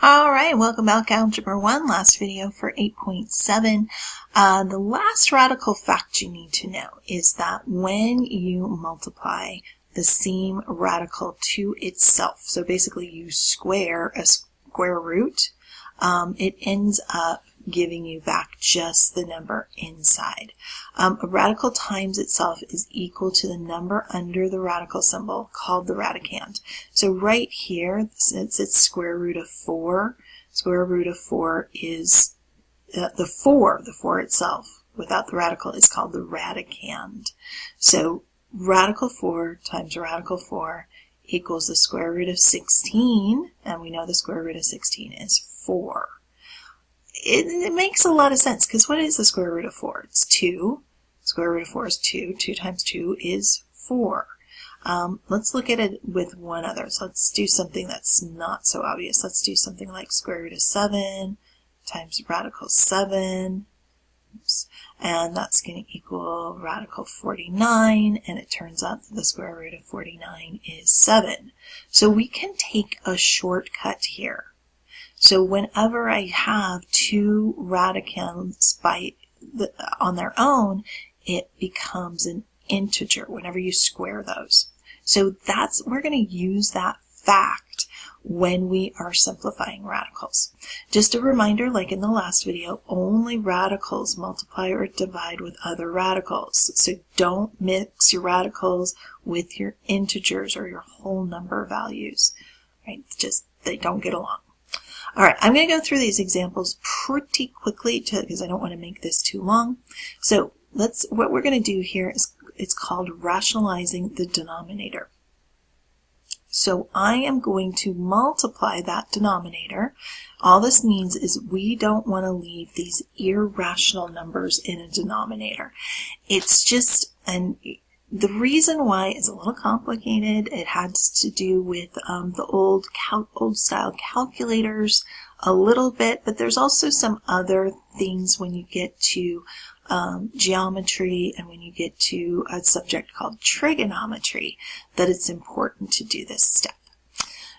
All right, welcome back, Algebra 1, last video for 8.7. The last radical fact you need to know is that when you multiply the same radical to itself, so basically you square a square root, it ends up giving you back just the number inside. A radical times itself is equal to the number under the radical symbol called the radicand. So right here, since it's square root of 4, square root of 4 is the 4 itself without the radical is called the radicand. So radical 4 times radical 4 equals the square root of 16, and we know the square root of 16 is 4. It makes a lot of sense, because what is the square root of 4? It's 2. Square root of 4 is 2. 2 times 2 is 4. Let's look at it with one other. So let's do something that's not so obvious. Let's do something like square root of 7 times radical 7. Oops. And that's going to equal radical 49. And it turns out that the square root of 49 is 7. So we can take a shortcut here. So whenever I have two radicands on their own, it becomes an integer whenever you square those. So we're going to use that fact when we are simplifying radicals. Just a reminder, like in the last video, only radicals multiply or divide with other radicals. So don't mix your radicals with your integers or your whole number values. Right? They don't get along. All right, I'm going to go through these examples pretty quickly because I don't want to make this too long. So what we're going to do here is it's called rationalizing the denominator. So I am going to multiply that denominator. All this means is we don't want to leave these irrational numbers in a denominator. It's just the reason why is a little complicated. It has to do with the old style calculators a little bit, but there's also some other things when you get to geometry and when you get to a subject called trigonometry that it's important to do this step.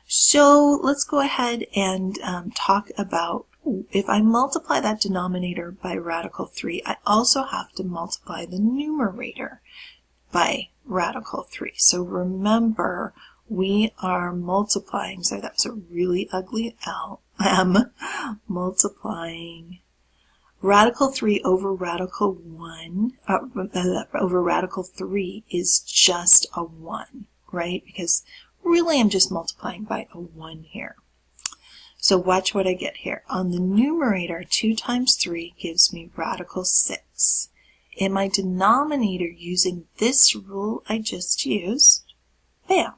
So let's go ahead and talk about, if I multiply that denominator by radical 3, I also have to multiply the numerator by radical 3. So remember, we are multiplying, sorry, that was a really ugly L, multiplying radical 3 over radical 1, over radical 3 is just a 1, right? Because really I'm just multiplying by a 1 here. So watch what I get here. On the numerator, 2 times 3 gives me radical 6. In my denominator, using this rule I just used, bam,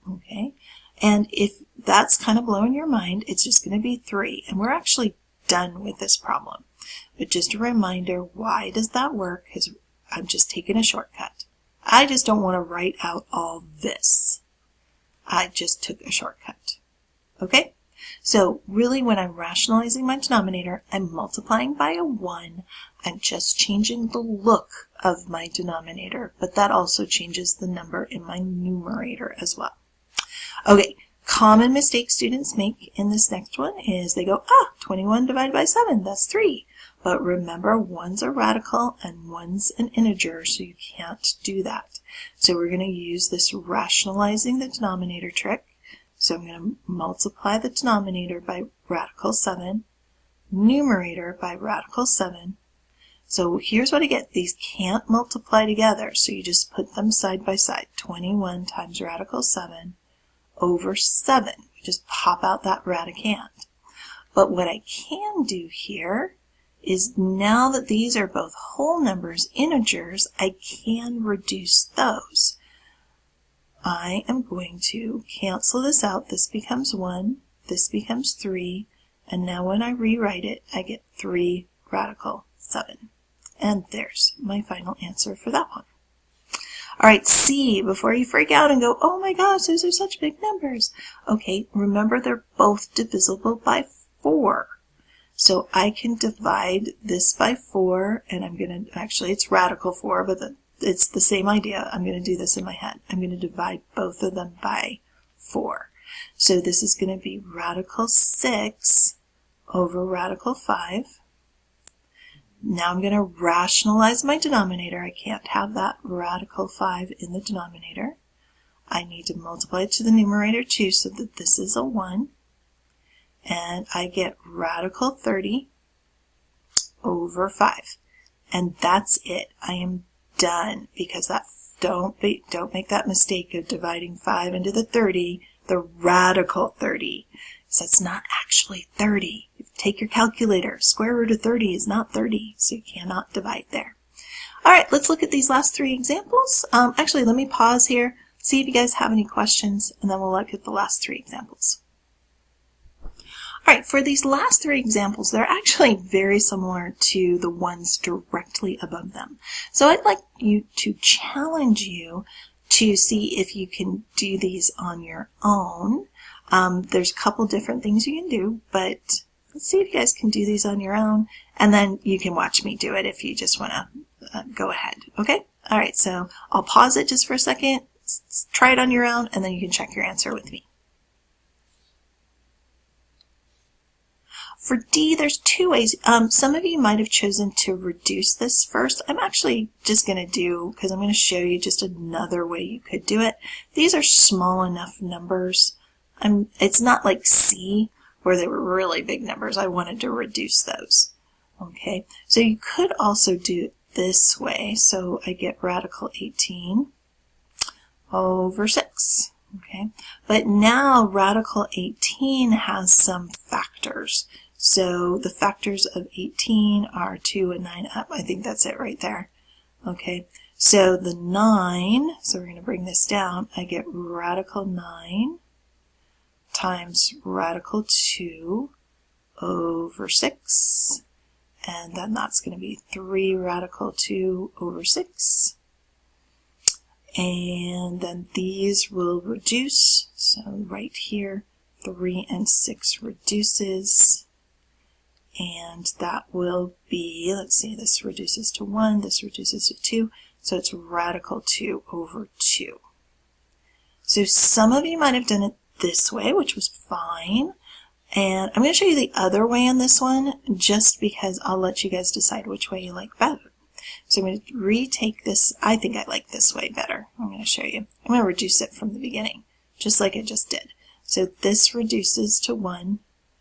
okay? And if that's kind of blowing your mind, it's just going to be 3. And we're actually done with this problem. But just a reminder, why does that work? Because I'm just taking a shortcut. I just don't want to write out all this. I just took a shortcut. Okay? So really when I'm rationalizing my denominator, I'm multiplying by a 1. I'm just changing the look of my denominator, but that also changes the number in my numerator as well. Okay, common mistake students make in this next one is they go, 21 divided by 7, that's 3. But remember, one's a radical and one's an integer, so you can't do that. So we're going to use this rationalizing the denominator trick. So I'm going to multiply the denominator by radical 7, numerator by radical 7. So here's what I get. These can't multiply together, so you just put them side by side. 21 times radical 7 over 7. You just pop out that radicand. But what I can do here is now that these are both whole numbers, integers, I can reduce those. I am going to cancel this out. This becomes 1, this becomes 3, and now when I rewrite it, I get 3 radical 7. And there's my final answer for that one. All right, C, before you freak out and go, oh my gosh, those are such big numbers. Okay, remember they're both divisible by 4. So I can divide this by 4, and I'm going to, actually it's radical 4, but it's the same idea. I'm going to do this in my head. I'm going to divide both of them by 4. So this is going to be radical 6 over radical 5. Now I'm going to rationalize my denominator. I can't have that radical 5 in the denominator. I need to multiply it to the numerator too, so that this is a 1. And I get radical 30 over 5. And that's it. I am done, because that don't make that mistake of dividing 5 into the 30, the radical 30. So it's not actually 30. Take your calculator. Square root of 30 is not 30, so you cannot divide there. All right, let's look at these last 3 examples. Actually, let me pause here, see if you guys have any questions, and then we'll look at the last 3 examples. All right, for these last 3 examples, they're actually very similar to the ones directly above them. So I'd like to challenge you to see if you can do these on your own. There's a couple different things you can do, but let's see if you guys can do these on your own, and then you can watch me do it if you just want to go ahead, okay? All right, so I'll pause it just for a second, try it on your own, and then you can check your answer with me. For D, there's 2 ways. Some of you might have chosen to reduce this first. I'm actually just going to do, because I'm going to show you just another way you could do it. These are small enough numbers. It's not like C, where they were really big numbers. I wanted to reduce those. Okay, so you could also do it this way. So I get radical 18 over 6. Okay, but now radical 18 has some factors. So the factors of 18 are 2 and 9 up. I think that's it right there. Okay, so the 9, so we're going to bring this down. I get radical 9 times radical 2 over 6. And then that's going to be 3 radical 2 over 6. And then these will reduce. So right here, 3 and 6 reduces. And that will be, let's see, this reduces to 1, this reduces to 2. So it's radical 2 over 2. So some of you might have done it this way, which was fine. And I'm going to show you the other way on this one, just because I'll let you guys decide which way you like better. So I'm going to retake this. I think I like this way better. I'm going to show you. I'm going to reduce it from the beginning, just like I just did. So this reduces to 1,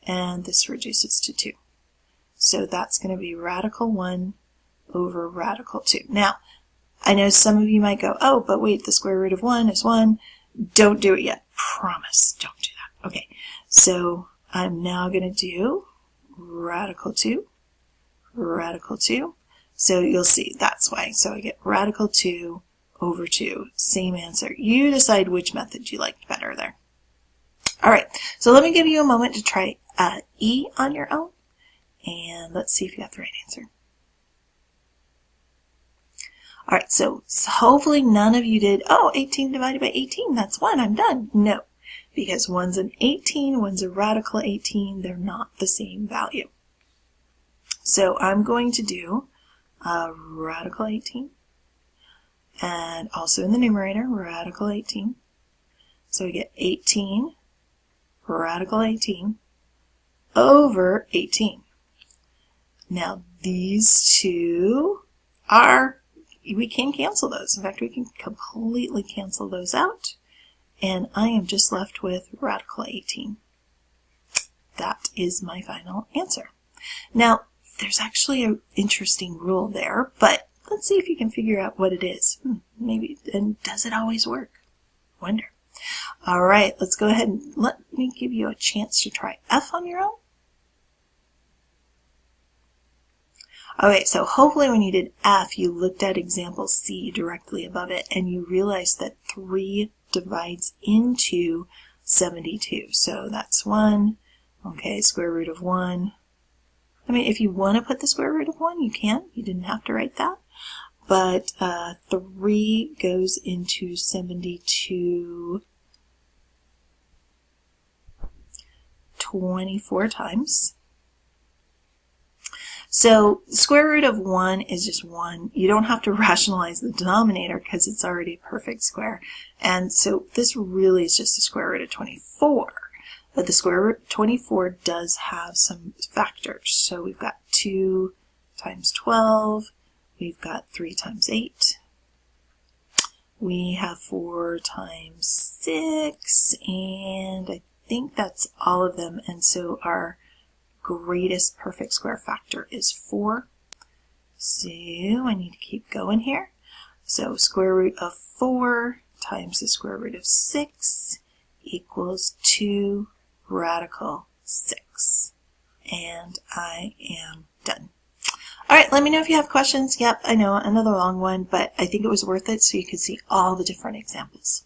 and this reduces to 2. So that's going to be radical 1 over radical 2. Now, I know some of you might go, oh, but wait, the square root of 1 is 1. Don't do it yet. Promise, don't do that. Okay, so I'm now going to do radical 2, radical 2. So you'll see that's why. So I get radical 2 over 2. Same answer. You decide which method you liked better there. All right, so let me give you a moment to try E on your own. And let's see if you got the right answer. All right, so hopefully none of you did, oh, 18 divided by 18, that's 1, I'm done. No, because one's an 18, one's a radical 18, they're not the same value. So I'm going to do radical 18, and also in the numerator, radical 18. So we get 18, radical 18, over 18. Now these two are, we can cancel those. In fact, we can completely cancel those out. And I am just left with radical 18. That is my final answer. Now, there's actually an interesting rule there, but let's see if you can figure out what it is. Maybe, and does it always work? Wonder. All right, let's go ahead and let me give you a chance to try F on your own. Okay, so hopefully when you did F, you looked at example C directly above it, and you realized that 3 divides into 72. So that's 1. Okay, square root of 1. I mean, if you want to put the square root of 1, you can. You didn't have to write that. But 3 goes into 72 24 times. So square root of 1 is just 1. You don't have to rationalize the denominator because it's already a perfect square. And so this really is just the square root of 24. But the square root of 24 does have some factors. So we've got 2 times 12. We've got 3 times 8. We have 4 times 6. And I think that's all of them. And so our greatest perfect square factor is 4. So I need to keep going here. So square root of 4 times the square root of 6 equals 2 radical 6. And I am done. All right, let me know if you have questions. Yep, I know, another long one, but I think it was worth it so you could see all the different examples.